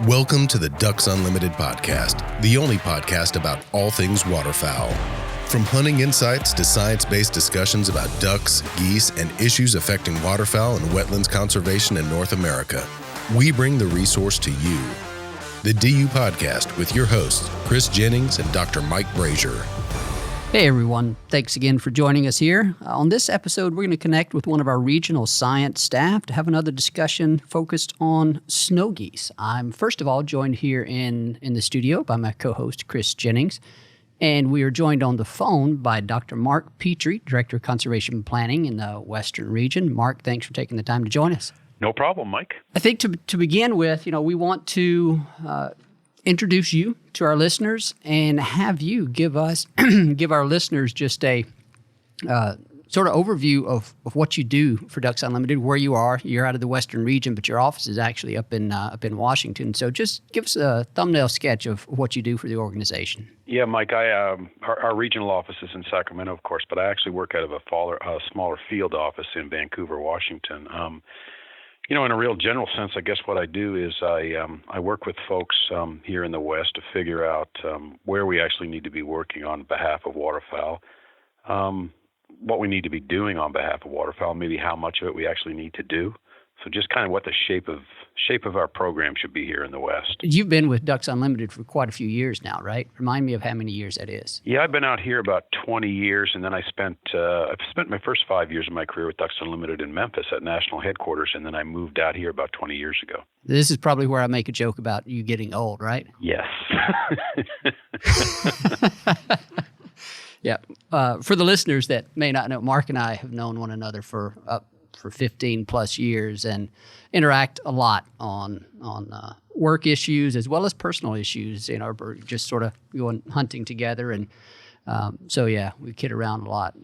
Welcome to the Ducks Unlimited podcast, the only podcast about all things waterfowl. From hunting insights to science-based discussions about ducks, geese, and issues affecting waterfowl and wetlands conservation in North America, we bring the resource to you. The DU Podcast with your hosts, Chris Jennings and Dr. Mike Brasher. Hey everyone, thanks again for joining us here. On this episode, we're going to connect with one of our regional science staff to have another discussion focused on snow geese. I'm first of all joined here in the studio by my co-host Chris Jennings, and we are joined on the phone by Dr. Mark Petrie, Director of Conservation Planning in the Western region. Mark, thanks for taking the time to join us. No problem, Mike. I think to begin with, we want to introduce you to our listeners and have you give our listeners just a sort of overview of what you do for Ducks Unlimited, where you are. You're out of the Western region, but your office is actually up in Washington. So just give us a thumbnail sketch of what you do for the organization. Yeah, Mike, our regional office is in Sacramento, of course, but I actually work out of a smaller field office in Vancouver, Washington. In a real general sense, I guess what I do is I work with folks here in the West to figure out where we actually need to be working on behalf of waterfowl, what we need to be doing on behalf of waterfowl, maybe how much of it we actually need to do. So just kind of what the shape of our program should be here in the West. You've been with Ducks Unlimited for quite a few years now, right? Remind me of how many years that is. Yeah, I've been out here about 20 years, and then I've spent my first 5 years of my career with Ducks Unlimited in Memphis at national headquarters, and then I moved out here about 20 years ago. This is probably where I make a joke about you getting old, right? Yes. Yeah. For the listeners that may not know, Mark and I have known one another for 15 plus years and interact a lot on work issues as well as personal issues. We're just sort of going hunting together, and so yeah, we kid around a lot.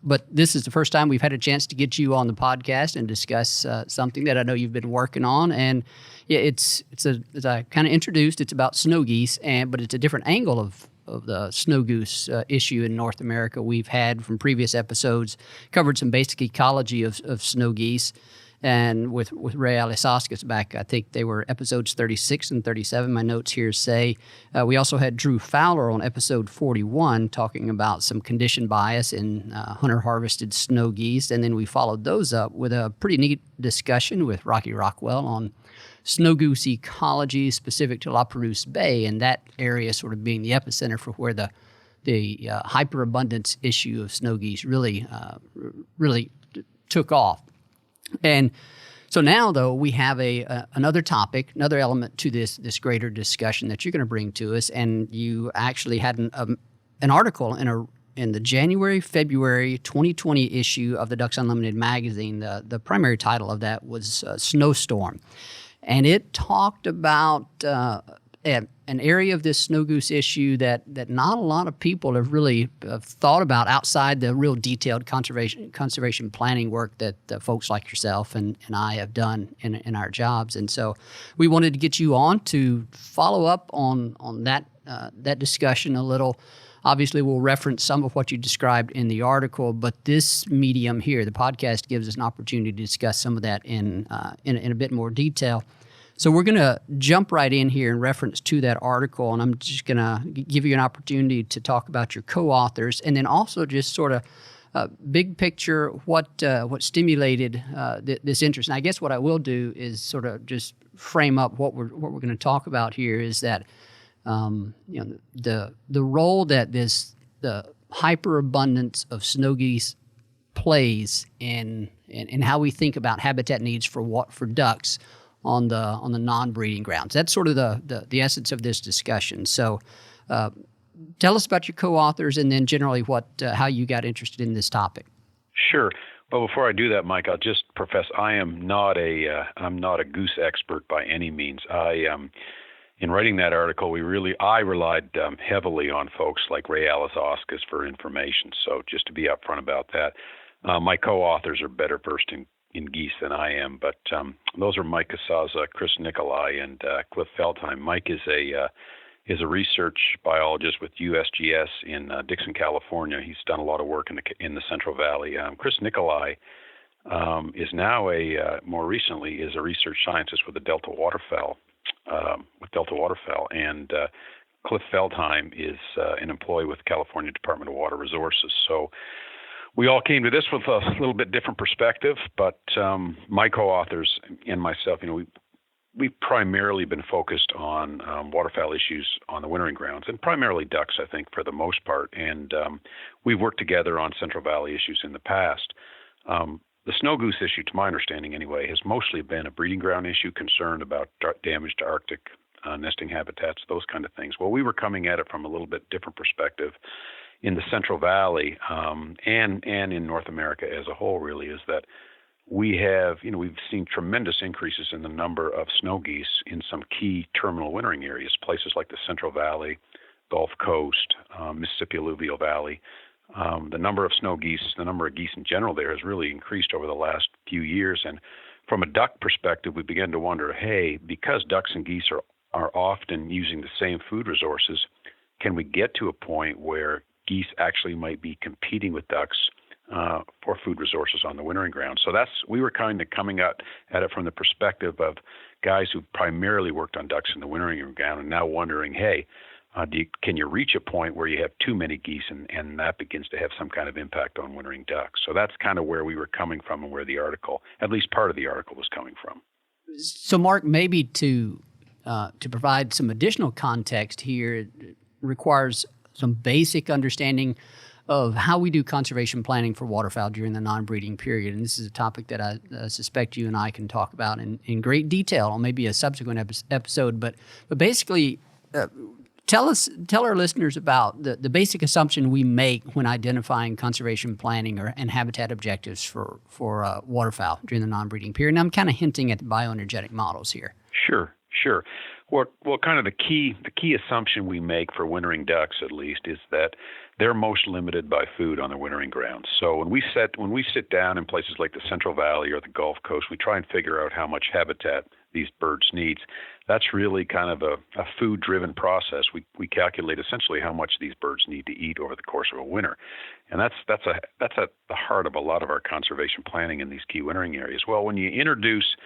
But this is the first time we've had a chance to get you on the podcast and discuss something that I know you've been working on. And yeah, it's as I kind of introduced, it's about snow geese, but it's a different angle of the snow goose issue in North America. We've had from previous episodes covered some basic ecology of snow geese, and with Ray Alisauskas back, I think they were episodes 36 and 37. My notes here say we also had Drew Fowler on episode 41 talking about some condition bias in hunter-harvested snow geese, and then we followed those up with a pretty neat discussion with Rocky Rockwell on snow goose ecology specific to La Perouse Bay, and that area sort of being the epicenter for where the hyperabundance issue of snow geese really took off. And so now, though, we have another topic, another element to this greater discussion that you're going to bring to us, and you actually had an article in the January-February 2020 issue of the Ducks Unlimited magazine. The primary title of that was Snowstorm. And it talked about an area of this snow goose issue that not a lot of people have really thought about outside the real detailed conservation planning work that folks like yourself and I have done in our jobs. And so we wanted to get you on to follow up on that discussion a little. Obviously, we'll reference some of what you described in the article, but this medium here, the podcast, gives us an opportunity to discuss some of that in a bit more detail. So we're going to jump right in here in reference to that article, and I'm just going to give you an opportunity to talk about your co-authors, and then also just sort of big picture what stimulated this interest. And I guess what I will do is sort of just frame up what we're going to talk about here is that the role that the hyperabundance of snow geese plays in how we think about habitat needs for ducks on the non-breeding grounds. That's sort of the essence of this discussion. So tell us about your co-authors and then generally how you got interested in this topic. Sure. Well, before I do that, Mike, I'll just profess I'm not a goose expert by any means. In writing that article, I relied heavily on folks like Ray Alisauskas for information. So just to be upfront about that, my co-authors are better versed in geese than I am. But those are Mike Casaza, Chris Nicolai, and Cliff Feldheim. Mike is a research biologist with USGS in Dixon, California. He's done a lot of work in the Central Valley. Chris Nicolai is now more recently is a research scientist with the Delta Waterfowl with Delta Waterfowl, and Cliff Feldheim is an employee with California Department of Water Resources. So we all came to this with a little bit different perspective, but my co-authors and myself, we've primarily been focused on waterfowl issues on the wintering grounds, and primarily ducks, I think, for the most part. And we've worked together on Central Valley issues in the past. The snow goose issue, to my understanding anyway, has mostly been a breeding ground issue, concerned about damage to Arctic nesting habitats, those kind of things. Well, we were coming at it from a little bit different perspective in the Central Valley and in North America as a whole, really, is that we have, we've seen tremendous increases in the number of snow geese in some key terminal wintering areas, places like the Central Valley, Gulf Coast, Mississippi Alluvial Valley. The number of snow geese, the number of geese in general there has really increased over the last few years. And from a duck perspective, we began to wonder, hey, because ducks and geese are often using the same food resources, can we get to a point where geese actually might be competing with ducks for food resources on the wintering ground? So we were kind of coming at it from the perspective of guys who primarily worked on ducks in the wintering ground, and now wondering, hey, can you reach a point where you have too many geese and that begins to have some kind of impact on wintering ducks? So that's kind of where we were coming from and where the article, at least part of the article, was coming from. So, Mark, maybe to provide some additional context here, it requires some basic understanding of how we do conservation planning for waterfowl during the non-breeding period. And this is a topic that I suspect you and I can talk about in great detail on maybe a subsequent episode. But basically, tell our listeners about the basic assumption we make when identifying conservation planning and habitat objectives for waterfowl during the non-breeding period. And I'm kind of hinting at the bioenergetic models here. Sure. Well, kind of the key assumption we make for wintering ducks, at least, is that they're most limited by food on their wintering grounds. So when we sit down in places like the Central Valley or the Gulf Coast, we try and figure out how much habitat these birds need. That's really kind of a food-driven process. We calculate essentially how much these birds need to eat over the course of a winter, and that's at the heart of a lot of our conservation planning in these key wintering areas. Well, when you introduce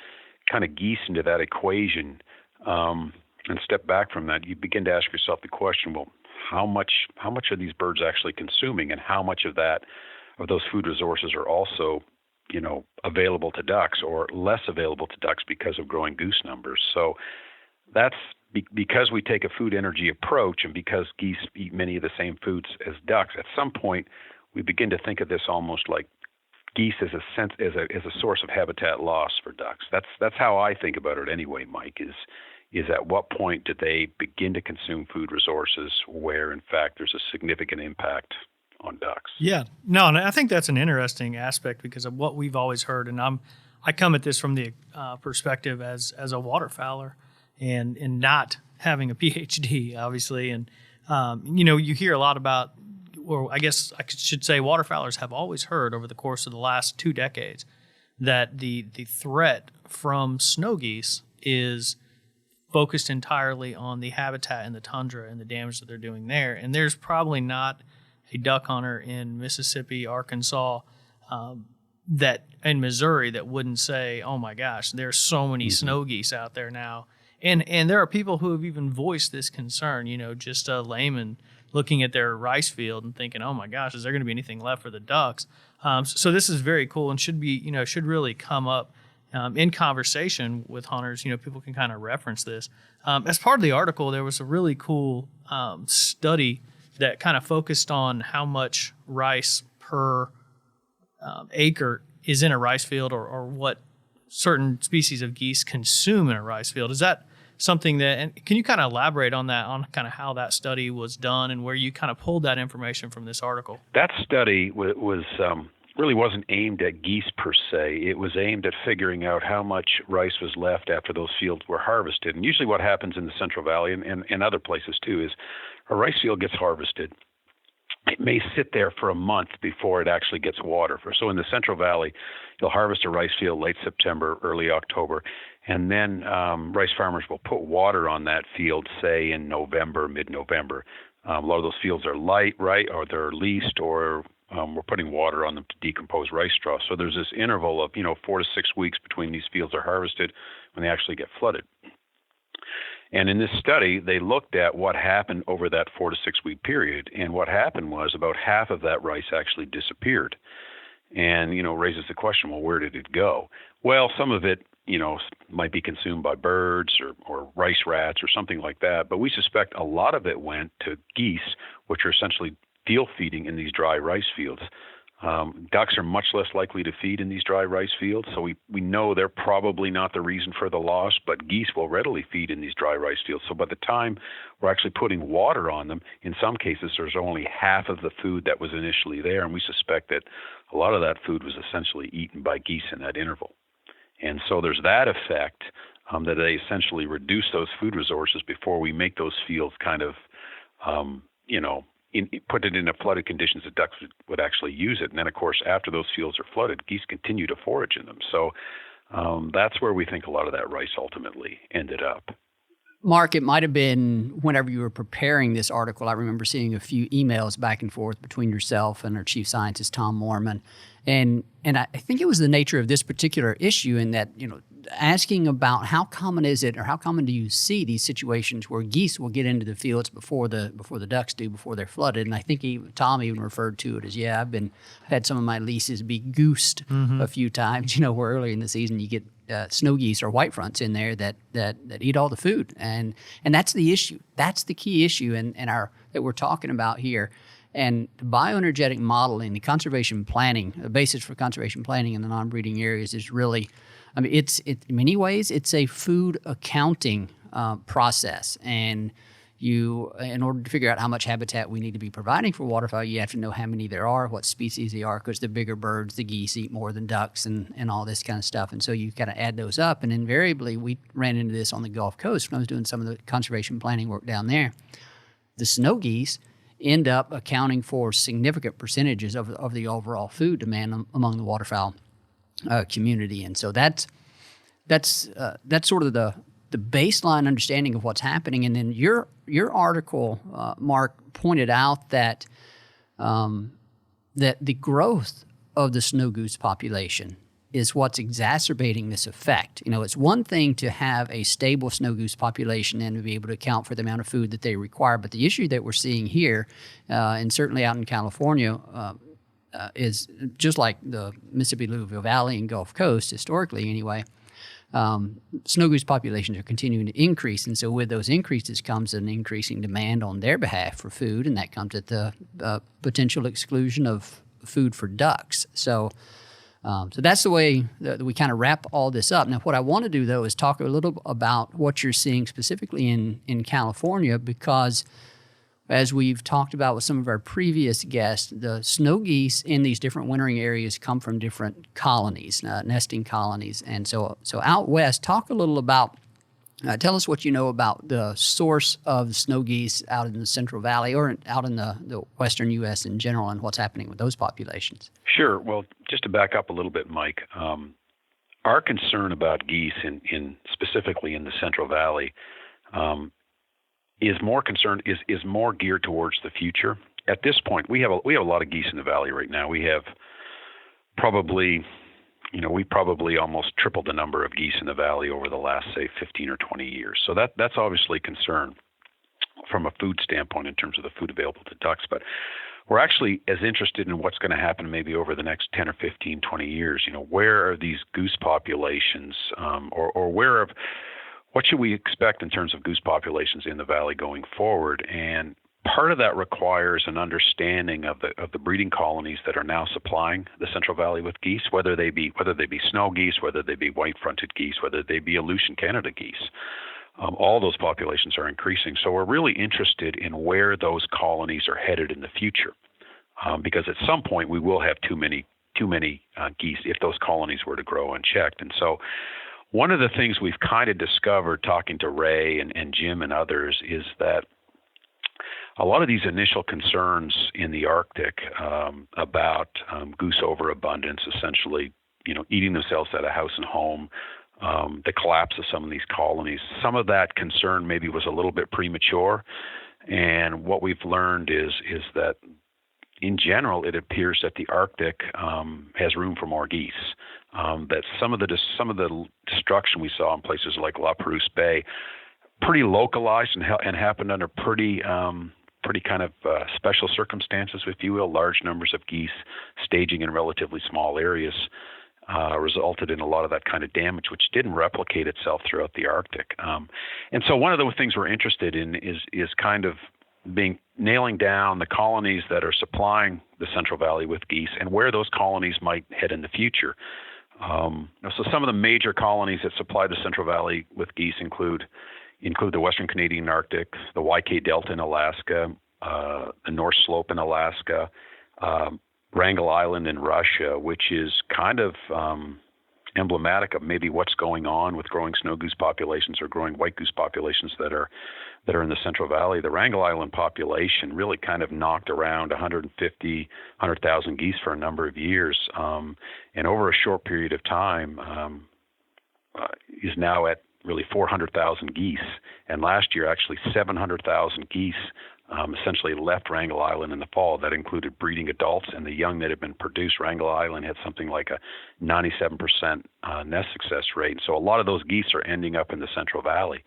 kind of geese into that equation and step back from that, you begin to ask yourself the question: well, how much are these birds actually consuming, and how much of those food resources are also available to ducks or less available to ducks because of growing goose numbers? So that's because we take a food energy approach, and because geese eat many of the same foods as ducks. At some point, we begin to think of this almost like geese as a source of habitat loss for ducks. That's how I think about it anyway, Mike, is at what point do they begin to consume food resources where, in fact, there's a significant impact on ducks? Yeah. No, and I think that's an interesting aspect because of what we've always heard. And I come at this from the perspective as a waterfowler and not having a PhD, obviously. And, you hear a lot about, or I guess I should say waterfowlers have always heard over the course of the last 2 decades that the threat from snow geese is focused entirely on the habitat in the tundra and the damage that they're doing there. And there's probably not a duck hunter in Mississippi, Arkansas, in Missouri that wouldn't say, oh my gosh, there's so many snow geese out there now. And there are people who have even voiced this concern, just a layman looking at their rice field and thinking, oh my gosh, is there going to be anything left for the ducks? So this is very cool and should really come up in conversation with hunters. People can kind of reference this. As part of the article, there was a really cool study that kind of focused on how much rice per acre is in a rice field or what certain species of geese consume in a rice field. Is that something and can you kind of elaborate on that, on kind of how that study was done and where you kind of pulled that information from this article? That study was really wasn't aimed at geese per se. It was aimed at figuring out how much rice was left after those fields were harvested. And usually what happens in the Central Valley and other places too is a rice field gets harvested. It may sit there for a month before it actually gets water. So in the Central Valley, you'll harvest a rice field late September, early October, and then rice farmers will put water on that field, say in November, mid-November. A lot of those fields are light, right, or they're leased, or we're putting water on them to decompose rice straw. So there's this interval of 4 to 6 weeks between these fields are harvested when they actually get flooded. And in this study, they looked at what happened over that 4 to 6 week period. And what happened was about half of that rice actually disappeared. And, raises the question, well, where did it go? Well, some of it, might be consumed by birds or rice rats or something like that. But we suspect a lot of it went to geese, which are essentially field feeding in these dry rice fields. Ducks are much less likely to feed in these dry rice fields, so we know they're probably not the reason for the loss, but geese will readily feed in these dry rice fields. So by the time we're actually putting water on them, in some cases there's only half of the food that was initially there, and we suspect that a lot of that food was essentially eaten by geese in that interval. And so there's that effect that they essentially reduce those food resources before we make those fields kind of, put it in a flooded conditions that ducks would actually use it. And then, of course, after those fields are flooded, geese continue to forage in them. So that's where we think a lot of that rice ultimately ended up. Mark, it might have been whenever you were preparing this article, I remember seeing a few emails back and forth between yourself and our chief scientist, Tom Mormon. And I think it was the nature of this particular issue in that, asking about how common is it or how common do you see these situations where geese will get into the fields before the ducks do, before they're flooded. And I think Tom even referred to it as, I've had some of my leases be goosed a few times, where earlier in the season you get snow geese or white fronts in there that eat all the food. And that's the issue. That's the key issue that we're talking about here. And the bioenergetic modeling, the conservation planning, the basis for conservation planning in the non-breeding areas is really, it's in many ways, it's a food accounting process. And in order to figure out how much habitat we need to be providing for waterfowl, you have to know how many there are, what species they are, because the bigger birds, the geese, eat more than ducks and all this kind of stuff. And so you got to add those up. And invariably, we ran into this on the Gulf Coast when I was doing some of the conservation planning work down there. The snow geese end up accounting for significant percentages of the overall food demand among the waterfowl community. And so that's sort of the baseline understanding of what's happening. And then your article, Mark, pointed out that the growth of the snow goose population is what's exacerbating this effect. It's one thing to have a stable snow goose population and to be able to account for the amount of food that they require, but the issue that we're seeing here, and certainly out in California, is just like the Mississippi Louisville Valley and Gulf Coast, historically anyway, snow goose populations are continuing to increase, and so with those increases comes an increasing demand on their behalf for food, and that comes at the potential exclusion of food for ducks. So that's the way that we kind of wrap all this up. Now, what I want to do, though, is talk a little about what you're seeing specifically in California, because as we've talked about with some of our previous guests, the snow geese in these different wintering areas come from different colonies, nesting colonies. And so out west, talk a little about, tell us what you know about the source of snow geese out in the Central Valley or out in the western U.S. in general, and what's happening with those populations. Sure. Well, just to back up a little bit, Mike, our concern about geese specifically in the Central Valley is more geared towards the future. At this point, we have a lot of geese in the valley right now. We have probably almost tripled the number of geese in the valley over the last, say, 15 or 20 years. So that's obviously a concern from a food standpoint in terms of the food available to ducks. But we're actually as interested in what's going to happen maybe over the next 10 or 15, 20 years. Where are these goose populations or what should we expect in terms of goose populations in the valley going forward? And part of that requires an understanding of the breeding colonies that are now supplying the Central Valley with geese, whether they be snow geese, whether they be white-fronted geese, whether they be Aleutian Canada geese. All those populations are increasing. So we're really interested in where those colonies are headed in the future, because at some point we will have too many geese if those colonies were to grow unchecked. And so one of the things we've kind of discovered talking to Ray and Jim and others is that a lot of these initial concerns in the Arctic about goose overabundance, essentially, eating themselves out of house and home, the collapse of some of these colonies, some of that concern maybe was a little bit premature. And what we've learned is that in general, it appears that the Arctic has room for more geese. That some of the destruction we saw in places like La Perouse Bay pretty localized and happened under pretty kind of special circumstances, if you will. Large numbers of geese staging in relatively small areas resulted in a lot of that kind of damage, which didn't replicate itself throughout the Arctic. And so one of the things we're interested in is kind of nailing down the colonies that are supplying the Central Valley with geese and where those colonies might head in the future. So some of the major colonies that supply the Central Valley with geese include the Western Canadian Arctic, the YK Delta in Alaska, the North Slope in Alaska, Wrangel Island in Russia, which is kind of emblematic of maybe what's going on with growing snow goose populations or growing white goose populations that are in the Central Valley. The Wrangel Island population really kind of knocked around 100,000 geese for a number of years, and over a short period of time is now at really 400,000 geese. And last year, actually 700,000 geese essentially left Wrangel Island in the fall. That included breeding adults, and the young that had been produced. Wrangel Island had something like a 97% nest success rate. So a lot of those geese are ending up in the Central Valley.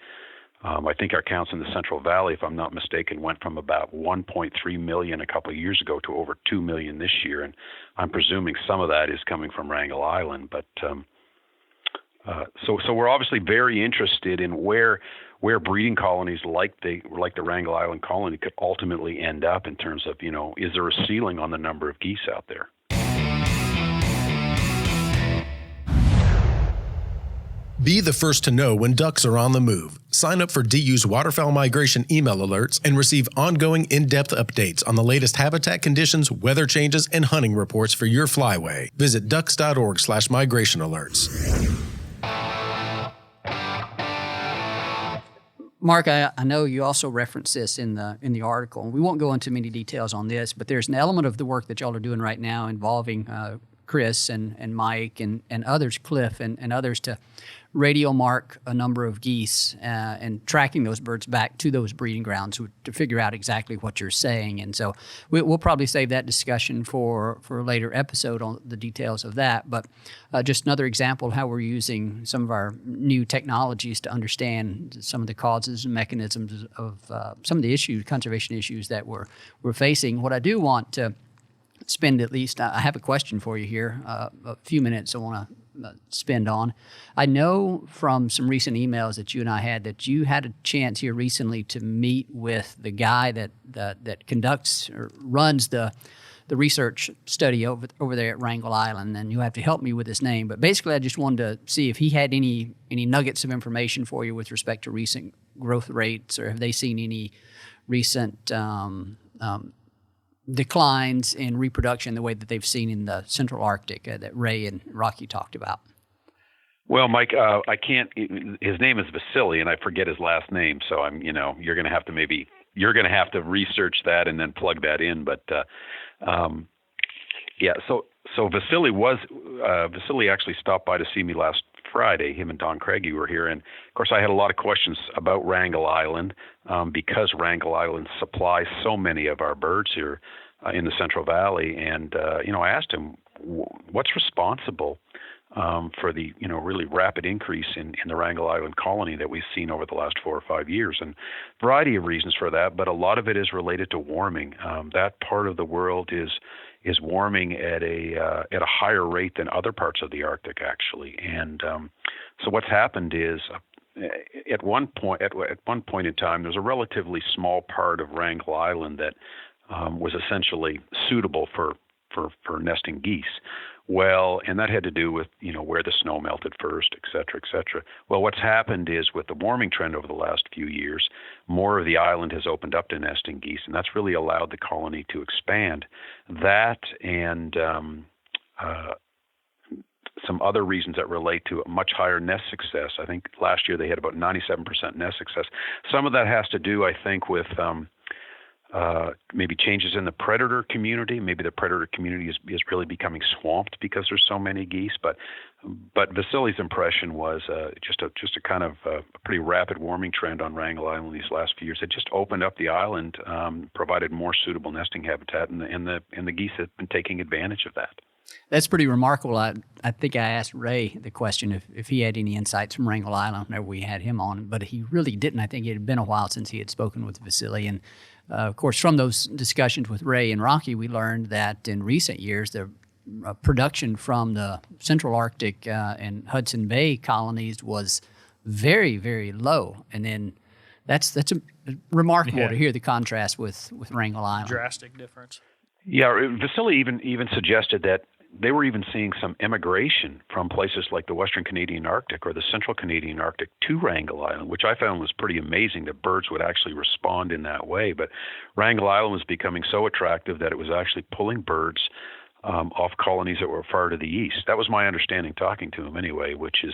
I think our counts in the Central Valley, if I'm not mistaken, went from about 1.3 million a couple of years ago to over 2 million this year, and I'm presuming some of that is coming from Wrangel Island. But so we're obviously very interested in where breeding colonies like the Wrangel Island colony could ultimately end up in terms of, is there a ceiling on the number of geese out there? Be the first to know when ducks are on the move. Sign up for DU's waterfowl migration email alerts and receive ongoing in-depth updates on the latest habitat conditions, weather changes, and hunting reports for your flyway. Visit ducks.org/migration alerts. Mark, I know you also reference this in the article, and we won't go into many details on this, but there's an element of the work that y'all are doing right now involving Chris and Mike and others, Cliff and others, to radio mark a number of geese and tracking those birds back to those breeding grounds to figure out exactly what you're saying. And so we'll probably save that discussion for a later episode on the details of that. But just another example of how we're using some of our new technologies to understand some of the causes and mechanisms of some of the issues, conservation issues that we're facing. What I do want to spend at least, I have a question for you here, a few minutes I want to spend on. I know from some recent emails that you and I had that you had a chance here recently to meet with the guy that conducts or runs the research study over there at Wrangel Island, and you have to help me with his name. But basically, I just wanted to see if he had any nuggets of information for you with respect to recent growth rates, or have they seen any recent declines in reproduction the way that they've seen in the Central Arctic that Ray and Rocky talked about. Well, Mike, I can't. His name is Vasily, and I forget his last name. So you're going to have to research that and then plug that in. But yeah. So Vasily actually stopped by to see me last Friday. Him and Don Craigie were here, and of course, I had a lot of questions about Wrangel Island because Wrangel Island supplies so many of our birds here in the Central Valley. And I asked him what's responsible for the really rapid increase in the Wrangel Island colony that we've seen over the last 4 or 5 years, and a variety of reasons for that, but a lot of it is related to warming. That part of the world is warming at a higher rate than other parts of the Arctic, actually. And so what's happened is at one point in time, there's a relatively small part of Wrangel Island that was essentially suitable for nesting geese. Well, and that had to do with, where the snow melted first, et cetera, et cetera. Well, what's happened is with the warming trend over the last few years, more of the island has opened up to nesting geese, and that's really allowed the colony to expand. That and some other reasons that relate to a much higher nest success. I think last year they had about 97% nest success. Some of that has to do, I think, with maybe changes in the predator community. Maybe the predator community is really becoming swamped because there's so many geese. But Vasily's impression was just a kind of a pretty rapid warming trend on Wrangel Island these last few years. It just opened up the island, provided more suitable nesting habitat, and the geese have been taking advantage of that. That's pretty remarkable. I think I asked Ray the question if he had any insights from Wrangell Island whenever we had him on, but he really didn't. I think it had been a while since he had spoken with Vasily. And, of course, from those discussions with Ray and Rocky, we learned that in recent years, the production from the Central Arctic and Hudson Bay colonies was very, very low. And then that's remarkable to hear the contrast with Wrangell Island. Drastic difference. Yeah, Vasily even suggested that they were even seeing some immigration from places like the Western Canadian Arctic or the Central Canadian Arctic to Wrangell Island, which I found was pretty amazing that birds would actually respond in that way. But Wrangell Island was becoming so attractive that it was actually pulling birds off colonies that were far to the east. That was my understanding talking to him anyway, which is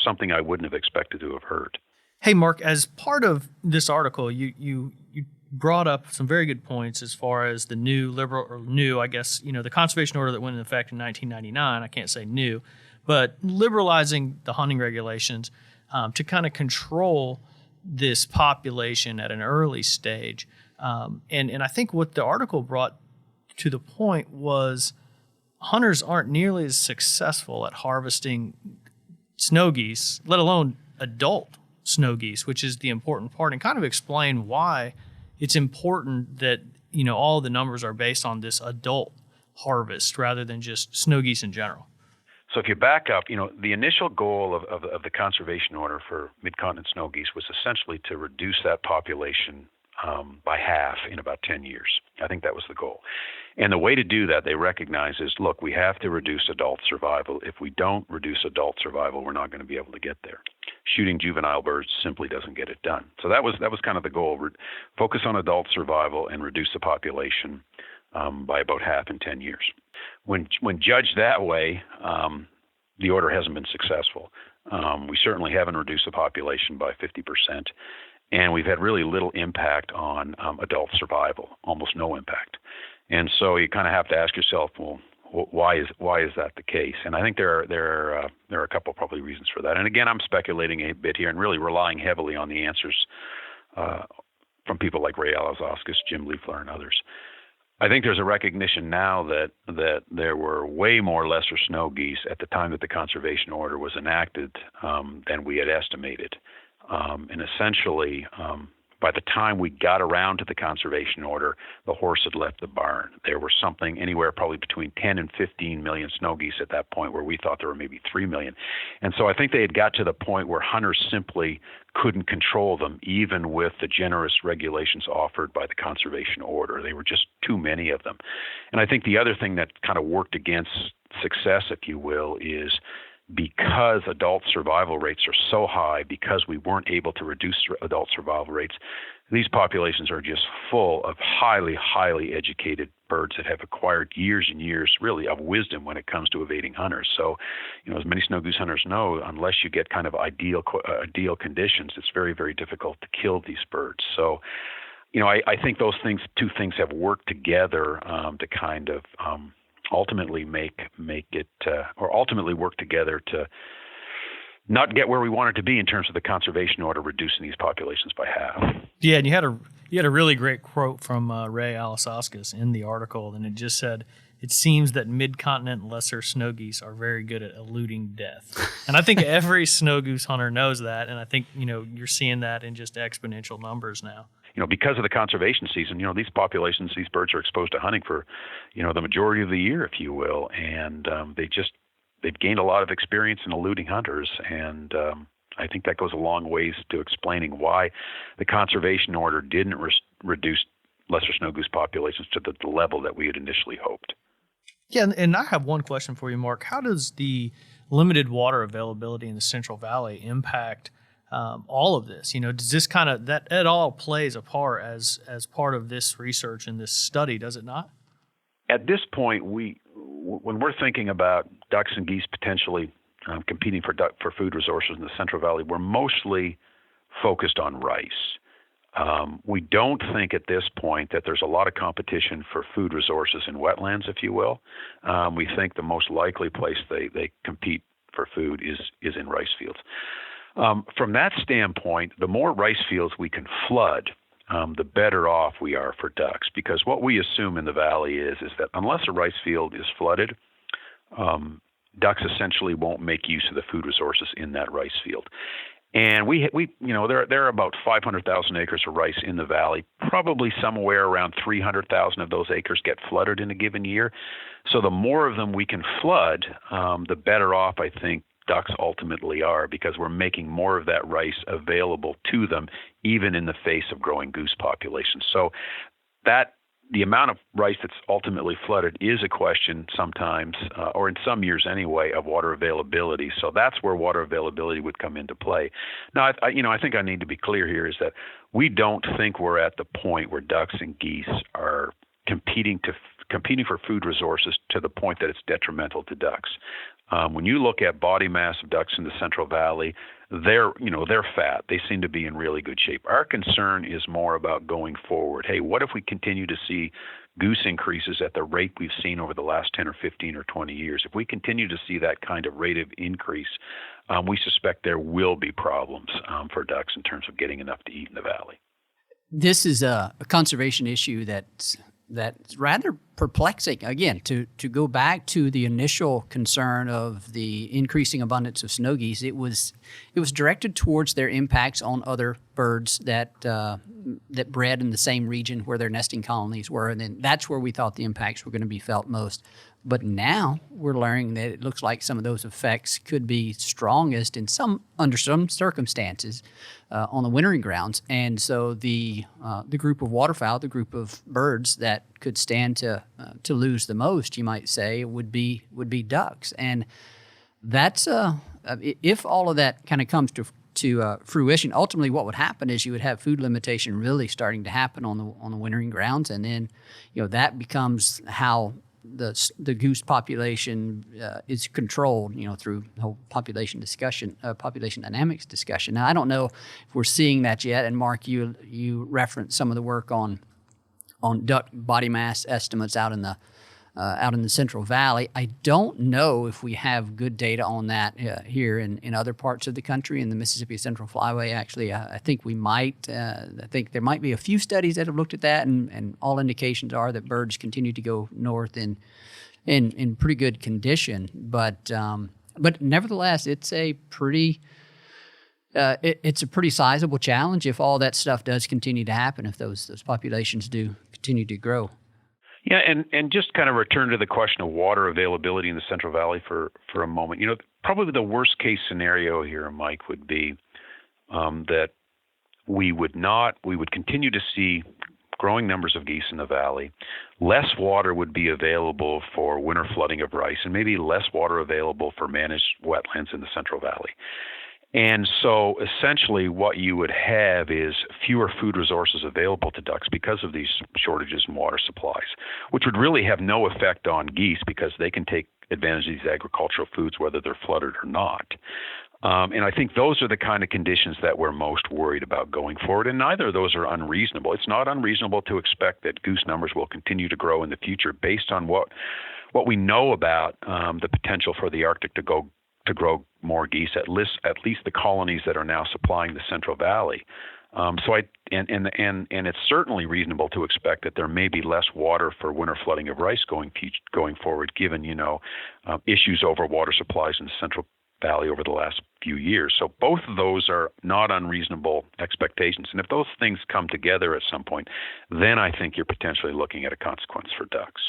something I wouldn't have expected to have heard. Hey, Mark, as part of this article, you brought up some very good points as far as the the conservation order that went into effect in 1999. I can't say new, but liberalizing the hunting regulations to kind of control this population at an early stage. And I think what the article brought to the point was hunters aren't nearly as successful at harvesting snow geese, let alone adult snow geese, which is the important part, and kind of explain why it's important that, all the numbers are based on this adult harvest rather than just snow geese in general. So if you back up, the initial goal of the conservation order for mid-continent snow geese was essentially to reduce that population by half in about 10 years. I think that was the goal. And the way to do that, they recognize is, look, we have to reduce adult survival. If we don't reduce adult survival, we're not going to be able to get there. Shooting juvenile birds simply doesn't get it done. So that was kind of the goal. Focus on adult survival and reduce the population by about half in 10 years. When judged that way, the order hasn't been successful. We certainly haven't reduced the population by 50%. And we've had really little impact on adult survival, almost no impact. And so you kind of have to ask yourself, well, why is that the case? And I think there are a couple probably reasons for that. And again, I'm speculating a bit here and really relying heavily on the answers from people like Ray Alazoskas, Jim Leifler, and others. I think there's a recognition now that there were way more lesser snow geese at the time that the conservation order was enacted than we had estimated. And essentially, by the time we got around to the conservation order, the horse had left the barn. There were something anywhere probably between 10 and 15 million snow geese at that point, where we thought there were maybe 3 million. And so I think they had got to the point where hunters simply couldn't control them, even with the generous regulations offered by the conservation order. They were just too many of them. And I think the other thing that kind of worked against success, if you will, is because adult survival rates are so high, because we weren't able to reduce adult survival rates, these populations are just full of highly, highly educated birds that have acquired years and years, really, of wisdom when it comes to evading hunters. So, as many snow goose hunters know, unless you get kind of ideal conditions, it's very, very difficult to kill these birds. So, I think those two things have worked together to kind of ultimately make it or ultimately work together to not get where we wanted to be in terms of the conservation order reducing these populations by half. Yeah, and you had a really great quote from Ray Alazoskas in the article, and it just said, "It seems that mid-continent lesser snow geese are very good at eluding death." And I think every snow goose hunter knows that, and I think you're seeing that in just exponential numbers now. Because of the conservation season, these populations, these birds are exposed to hunting for, the majority of the year, if you will, and they've gained a lot of experience in eluding hunters, and I think that goes a long ways to explaining why the conservation order didn't reduce lesser snow goose populations to the level that we had initially hoped. Yeah, and I have one question for you, Mark. How does the limited water availability in the Central Valley impact all of this? Does this kind of, that it all plays a part as part of this research and this study, does it not? At this point, when we're thinking about ducks and geese potentially competing for food resources in the Central Valley, we're mostly focused on rice. We don't think at this point that there's a lot of competition for food resources in wetlands, if you will. We think the most likely place they compete for food is in rice fields. From that standpoint, the more rice fields we can flood, the better off we are for ducks. Because what we assume in the valley is that unless a rice field is flooded, ducks essentially won't make use of the food resources in that rice field. And we there are about 500,000 acres of rice in the valley. Probably somewhere around 300,000 of those acres get flooded in a given year. So the more of them we can flood, the better off I think ducks ultimately are, because we're making more of that rice available to them, even in the face of growing goose populations. So the amount of rice that's ultimately flooded is a question sometimes, or in some years anyway, of water availability. So that's where water availability would come into play. Now, I think I need to be clear here is that we don't think we're at the point where ducks and geese are competing for food resources to the point that it's detrimental to ducks. When you look at body mass of ducks in the Central Valley, they're fat. They seem to be in really good shape. Our concern is more about going forward. Hey, what if we continue to see goose increases at the rate we've seen over the last 10 or 15 or 20 years? If we continue to see that kind of rate of increase, we suspect there will be problems for ducks in terms of getting enough to eat in the valley. This is a conservation issue that's rather perplexing. Again, to go back to the initial concern of the increasing abundance of snow geese, it was directed towards their impacts on other birds that bred in the same region where their nesting colonies were, and then that's where we thought the impacts were going to be felt most. But now we're learning that it looks like some of those effects could be strongest under some circumstances on the wintering grounds. And so the group of waterfowl, the group of birds that could stand to lose the most, you might say, would be ducks. And that's if all of that kind of comes to fruition, ultimately what would happen is you would have food limitation really starting to happen on the wintering grounds, and then that becomes how the goose population is controlled, through the whole population dynamics discussion. Now, I don't know if we're seeing that yet. And Mark, you referenced some of the work on duck body mass estimates out in the Central Valley. I don't know if we have good data on that here in other parts of the country. In the Mississippi Central Flyway, actually, I think we might. I think there might be a few studies that have looked at that, and all indications are that birds continue to go north in pretty good condition. But nevertheless, it's a pretty sizable challenge if all that stuff does continue to happen, if those populations do continue to grow. Yeah, and just kind of return to the question of water availability in the Central Valley for a moment. Probably the worst case scenario here, Mike, would be that we would continue to see growing numbers of geese in the valley. Less water would be available for winter flooding of rice, and maybe less water available for managed wetlands in the Central Valley. And so essentially what you would have is fewer food resources available to ducks because of these shortages in water supplies, which would really have no effect on geese because they can take advantage of these agricultural foods whether they're flooded or not. And I think those are the kind of conditions that we're most worried about going forward, and neither of those are unreasonable. It's not unreasonable to expect that goose numbers will continue to grow in the future based on what we know about the potential for the Arctic to grow more geese, at least the colonies that are now supplying the Central Valley. And it's certainly reasonable to expect that there may be less water for winter flooding of rice going forward, given issues over water supplies in the Central Valley over the last few years. So both of those are not unreasonable expectations. And if those things come together at some point, then I think you're potentially looking at a consequence for ducks.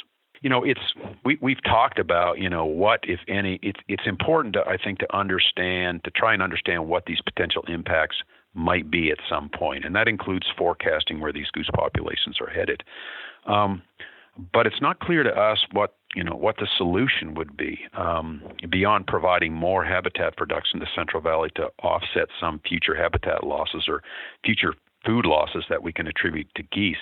We've talked about, what, if any, it's important to, I think, to try and understand what these potential impacts might be at some point. And that includes forecasting where these goose populations are headed. But it's not clear to us what the solution would be beyond providing more habitat for ducks in the Central Valley to offset some future habitat losses or future food losses that we can attribute to geese.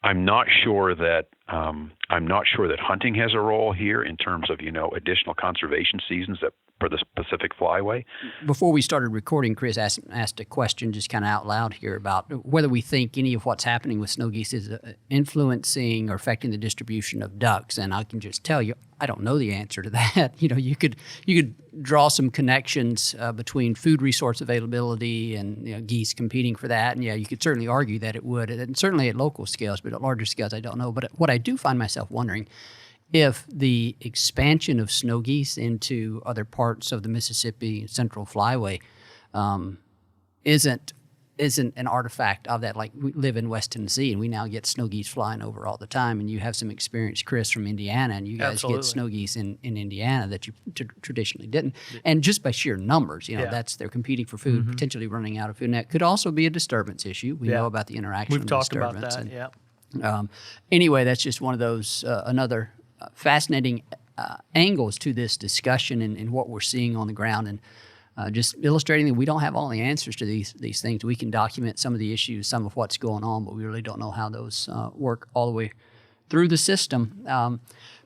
I'm not sure that hunting has a role here in terms of additional conservation seasons that for the Pacific Flyway. Before we started recording, Chris asked a question just kind of out loud here about whether we think any of what's happening with snow geese is influencing or affecting the distribution of ducks. And I can just tell you, I don't know the answer to that. You could draw some connections between food resource availability and geese competing for that. And you could certainly argue that it would, and certainly at local scales, but at larger scales, I don't know. But what I do find myself wondering, if the expansion of snow geese into other parts of the Mississippi Central Flyway isn't an artifact of that. Like, we live in West Tennessee and we now get snow geese flying over all the time, and you have some experience, Chris, from Indiana, and you guys Absolutely. get snow geese in Indiana that you traditionally didn't. And just by sheer numbers, they're competing for food, potentially running out of food. And that could also be a disturbance issue. We know about the interaction. We've talked about disturbance. that, Anyway, that's just one of those, another fascinating angles to this discussion and what we're seeing on the ground, and just illustrating that we don't have all the answers to these things. We can document some of the issues, some of what's going on, but we really don't know how those work all the way through the system.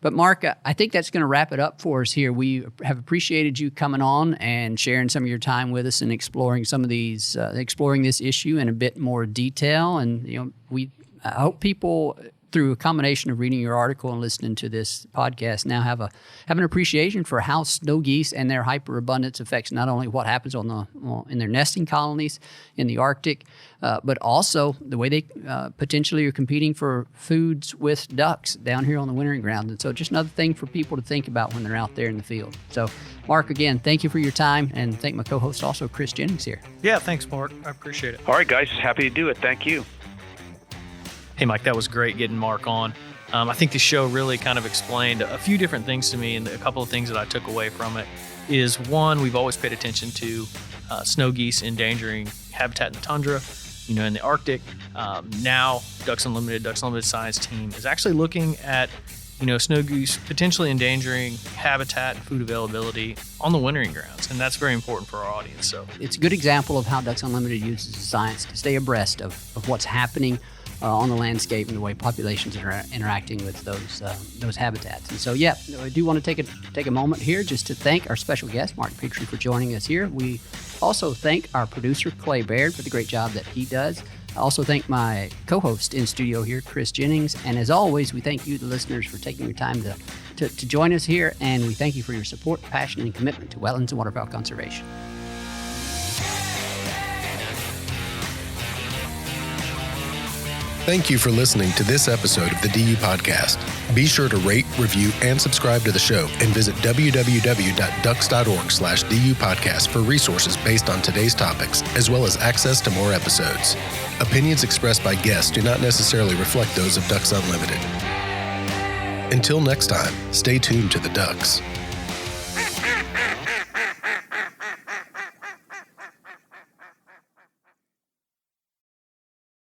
But Mark, I think that's going to wrap it up for us here. We have appreciated you coming on and sharing some of your time with us and exploring some of these, exploring this issue in a bit more detail. And I hope people, through a combination of reading your article and listening to this podcast, now have an appreciation for how snow geese and their hyperabundance affects not only what happens in their nesting colonies in the Arctic, but also the way they potentially are competing for foods with ducks down here on the wintering ground. And so just another thing for people to think about when they're out there in the field. So, Mark, again, thank you for your time, and thank my co-host also, Chris Jennings, here. Yeah, thanks, Mark. I appreciate it. All right, guys, happy to do it. Thank you. Hey, Mike, that was great getting Mark on. I think the show really kind of explained a few different things to me, and a couple of things that I took away from it is, one, we've always paid attention to snow geese endangering habitat in the tundra, in the Arctic. Now, Ducks Unlimited Science Team is actually looking at, snow geese potentially endangering habitat and food availability on the wintering grounds, and that's very important for our audience. So it's a good example of how Ducks Unlimited uses science to stay abreast of what's happening on the landscape and the way populations are interacting with those habitats. And so, I do want to take a moment here just to thank our special guest, Mark Petrie, for joining us here. We also thank our producer, Clay Baird, for the great job that he does. I also thank my co-host in studio here, Chris Jennings. And as always, we thank you, the listeners, for taking your time to join us here. And we thank you for your support, passion, and commitment to wetlands and waterfowl conservation. Thank you for listening to this episode of the DU Podcast. Be sure to rate, review, and subscribe to the show, and visit www.ducks.org/DU Podcast for resources based on today's topics, as well as access to more episodes. Opinions expressed by guests do not necessarily reflect those of Ducks Unlimited. Until next time, stay tuned to the Ducks.